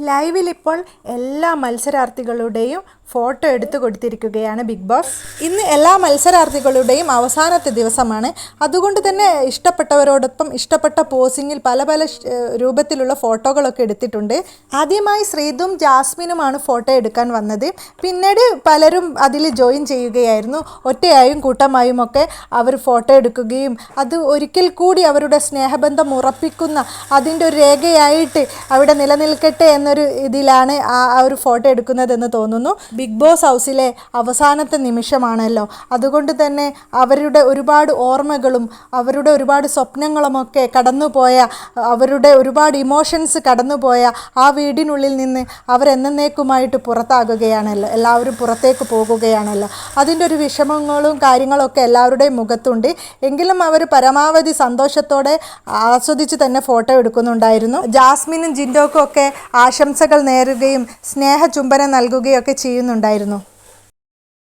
ലൈവിൽ ഇപ്പോൾ എല്ലാ മത്സരാർത്ഥികളുടെയും ഫോട്ടോ എടുത്തു കൊടുത്തിരിക്കുകയാണ് ബിഗ് ബോസ്. ഇന്ന് എല്ലാ മത്സരാർത്ഥികളുടെയും അവസാനത്തെ ദിവസമാണ്. അതുകൊണ്ട് തന്നെ ഇഷ്ടപ്പെട്ടവരോടൊപ്പം ഇഷ്ടപ്പെട്ട പോസിങ്ങിൽ പല പല രൂപത്തിലുള്ള ഫോട്ടോകളൊക്കെ എടുത്തിട്ടുണ്ട്. ആദ്യമായി ശ്രീതും ജാസ്മിനുമാണ് ഫോട്ടോ എടുക്കാൻ വന്നത്. പിന്നീട് പലരും അതിൽ ജോയിൻ ചെയ്യുകയായിരുന്നു. ഒറ്റയായും കൂട്ടമായും ഒക്കെ അവർ ഫോട്ടോ എടുക്കുകയും അത് ഒരിക്കൽ കൂടി അവരുടെ സ്നേഹബന്ധം ഉറപ്പിക്കുന്ന അതിൻ്റെ ഒരു രേഖയായിട്ട് അവിടെ നിലനിൽക്കട്ടെ എന്നൊരു ഇതിലാണ് ആ ഒരു ഫോട്ടോ എടുക്കുന്നതെന്ന് തോന്നുന്നു. ബിഗ് ബോസ് ഹൗസിലെ അവസാനത്തെ നിമിഷമാണല്ലോ. അതുകൊണ്ട് തന്നെ അവരുടെ ഒരുപാട് ഓർമ്മകളും അവരുടെ ഒരുപാട് സ്വപ്നങ്ങളുമൊക്കെ കടന്നുപോയ, അവരുടെ ഒരുപാട് ഇമോഷൻസ് കടന്നുപോയ ആ വീടിനുള്ളിൽ നിന്ന് അവരെന്നേക്കുമായിട്ട് പുറത്താകുകയാണല്ലോ. എല്ലാവരും പുറത്തേക്ക് പോകുകയാണല്ലോ. അതിൻ്റെ ഒരു വിഷമങ്ങളും കാര്യങ്ങളൊക്കെ എല്ലാവരുടെയും മുഖത്തുണ്ട്. എങ്കിലും അവർ പരമാവധി സന്തോഷത്തോടെ ആസ്വദിച്ച് തന്നെ ഫോട്ടോ എടുക്കുന്നുണ്ടായിരുന്നു. ജാസ്മിനും ജിൻഡോക്കും ഒക്കെ ആശംസകൾ നേരുകയും സ്നേഹചുംബനം നൽകുകയും ഒക്കെ ചെയ്യുന്നുണ്ടായിരുന്നു.